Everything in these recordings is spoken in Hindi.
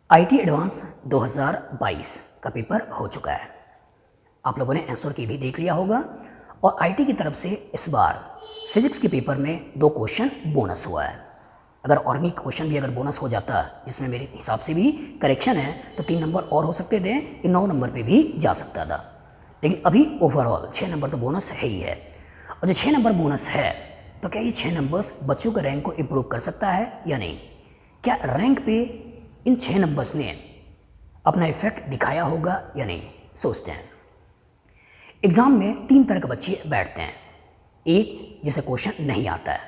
आईटी एडवांस 2022 का पेपर हो चुका है। आप लोगों ने आंसर की भी देख लिया होगा और आईटी की तरफ से इस बार फिजिक्स के पेपर में 2 क्वेश्चन बोनस हुआ है। अगर ऑर्गेनिक क्वेश्चन भी अगर बोनस हो जाता, जिसमें मेरे हिसाब से भी करेक्शन है, तो 3 नंबर और हो सकते थे, 9 नंबर पे भी जा सकता था। लेकिन अभी ओवरऑल 6 नंबर तो बोनस है ही है। और जो 6 नंबर बोनस है, तो क्या ये 6 नंबर्स बच्चों के रैंक को इम्प्रूव कर सकता है या नहीं? क्या रैंक पे इन 6 नंबर्स ने अपना इफेक्ट दिखाया होगा या नहीं? सोचते हैं। एग्जाम में 3 तरह के बच्चे बैठते हैं। एक जिसे क्वेश्चन नहीं आता है,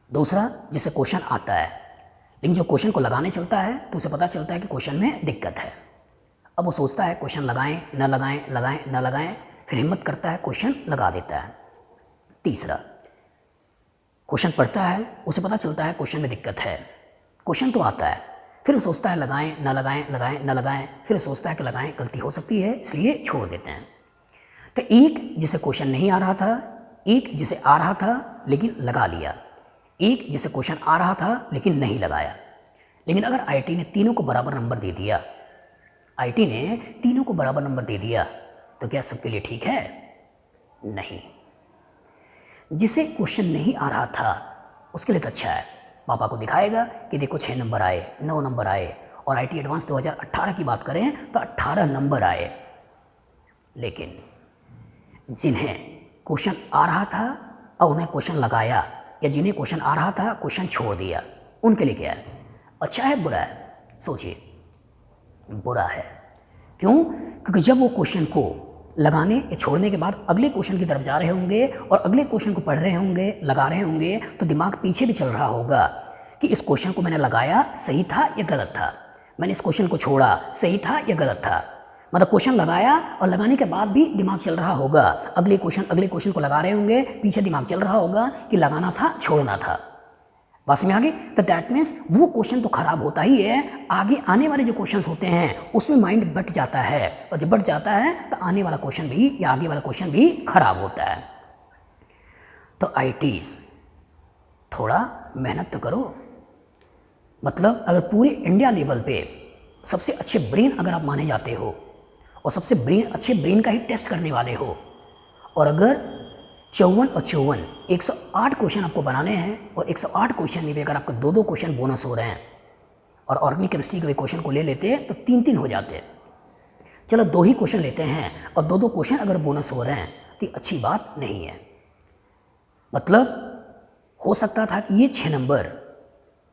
दूसरा जिसे क्वेश्चन आता है लेकिन जो क्वेश्चन को लगाने चलता है तो उसे पता चलता है कि क्वेश्चन में दिक्कत है। अब वो सोचता है क्वेश्चन लगाएं न लगाएं, लगाएं न लगाएं, फिर हिम्मत करता है क्वेश्चन लगा देता है। तीसरा, क्वेश्चन पढ़ता है, उसे पता चलता है क्वेश्चन में दिक्कत है, क्वेश्चन तो आता है, फिर सोचता है लगाएं न लगाएं, लगाएं न लगाएं, फिर सोचता है कि लगाएं गलती हो सकती है इसलिए छोड़ देते हैं। तो एक जिसे क्वेश्चन नहीं आ रहा था, एक जिसे आ रहा था लेकिन लगा लिया, एक जिसे क्वेश्चन आ रहा था लेकिन नहीं लगाया। लेकिन अगर आईटी ने तीनों को बराबर नंबर दे दिया, आईटी ने तीनों को बराबर नंबर दे दिया, तो क्या सबके लिए ठीक है? नहीं। जिसे क्वेश्चन नहीं आ रहा था उसके लिए तो अच्छा है, पापा को दिखाएगा कि देखो 6 नंबर आए, 9 नंबर आए। और आईटी एडवांस 2018 की बात करें तो 18 नंबर आए। लेकिन जिन्हें क्वेश्चन आ रहा था और उन्हें क्वेश्चन लगाया, या जिन्हें क्वेश्चन आ रहा था क्वेश्चन छोड़ दिया, उनके लिए क्या है? अच्छा है बुरा है? सोचिए, बुरा है। क्यों? क्योंकि जब वो क्वेश्चन को लगाने या छोड़ने के बाद अगले क्वेश्चन की तरफ जा रहे होंगे और अगले क्वेश्चन को पढ़ रहे होंगे, लगा रहे होंगे, तो दिमाग पीछे भी चल रहा होगा कि इस क्वेश्चन को मैंने लगाया सही था या गलत था, मैंने इस क्वेश्चन को छोड़ा सही था या गलत था। मतलब क्वेश्चन लगाया और लगाने के बाद भी दिमाग चल रहा होगा, अगले क्वेश्चन को लगा रहे होंगे, पीछे दिमाग चल रहा होगा कि लगाना था छोड़ना था। बस में आगे तो दैट मीन्स वो क्वेश्चन तो खराब होता ही है, आगे आने वाले जो क्वेश्चंस होते हैं उसमें माइंड बट जाता है, और जब बट जाता है तो आने वाला क्वेश्चन भी या आगे वाला क्वेश्चन भी खराब होता है। तो आईटीज थोड़ा मेहनत तो करो। मतलब अगर पूरे इंडिया लेवल पे सबसे अच्छे ब्रेन अगर आप माने जाते हो और सबसे अच्छे ब्रेन का ही टेस्ट करने वाले हो, और अगर 54 और 54 108 क्वेश्चन आपको बनाने हैं, और 108 क्वेश्चन में भी अगर आपको 2-2 क्वेश्चन बोनस हो रहे हैं, और ऑर्गेनिक केमिस्ट्री के क्वेश्चन को ले लेते हैं तो 3-3 हो जाते हैं। चलो 2 ही क्वेश्चन लेते हैं और 2-2 क्वेश्चन अगर बोनस हो रहे हैं तो अच्छी बात नहीं है। मतलब हो सकता था कि ये 6 नंबर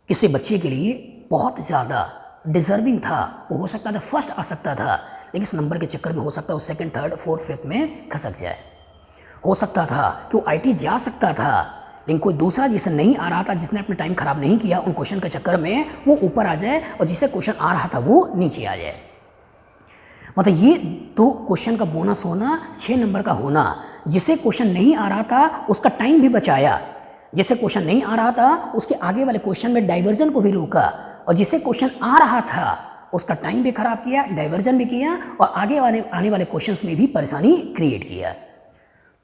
किसी बच्चे के लिए बहुत ज़्यादा डिजर्विंग था, वो हो सकता था फर्स्ट आ सकता था, लेकिन इस नंबर के चक्कर में हो सकता है वो 2nd, 3rd, 4th, 5th में खसक जाए। हो सकता था कि वो आईटी जा सकता था, लेकिन कोई दूसरा जिसे नहीं आ रहा था, जिसने अपना टाइम खराब नहीं किया, उन क्वेश्चन के चक्कर में वो ऊपर आ जाए और जिसे क्वेश्चन आ रहा था वो नीचे आ जाए। मतलब ये 2 क्वेश्चन का बोनस होना, 6 नंबर का होना, जिसे क्वेश्चन नहीं आ रहा था उसका टाइम भी बचाया, जिसे क्वेश्चन नहीं आ रहा था उसके आगे वाले क्वेश्चन में डाइवर्जन को भी रोका, और जिसे क्वेश्चन आ रहा था उसका टाइम भी खराब किया, डाइवर्जन भी किया, और आने वाले क्वेश्चंस में भी परेशानी क्रिएट किया।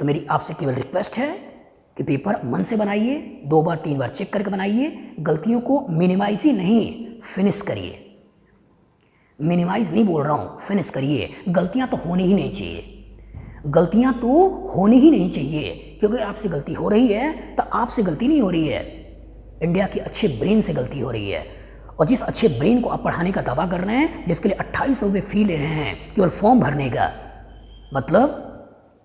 तो मेरी आपसे केवल रिक्वेस्ट है कि पेपर मन से बनाइए, 2 बार 3 बार चेक करके बनाइए, गलतियों को मिनिमाइज ही नहीं फिनिश करिए। मिनिमाइज नहीं बोल रहा हूँ, फिनिश करिए। गलतियाँ तो होनी ही नहीं चाहिए, गलतियाँ तो होनी ही नहीं चाहिए, क्योंकि आपसे गलती हो रही है तो आपसे गलती नहीं हो रही है, इंडिया के अच्छे ब्रेन से गलती हो रही है। और जिस अच्छे ब्रेन को आप पढ़ाने का दावा कर रहे हैं, जिसके लिए 2800 रुपये फी ले रहे हैं केवल फॉर्म भरने का, मतलब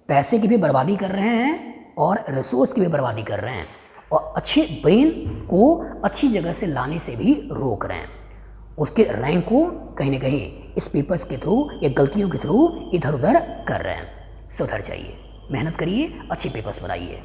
पैसे की भी बर्बादी कर रहे हैं और रिसोर्स की भी बर्बादी कर रहे हैं, और अच्छे ब्रेन को अच्छी जगह से लाने से भी रोक रहे हैं, उसके रैंक को कहीं ना कहीं इस पेपर्स के थ्रू या गलतियों के थ्रू इधर उधर कर रहे हैं। सुधर जाइए, मेहनत करिए, अच्छे पेपर्स बनाइए।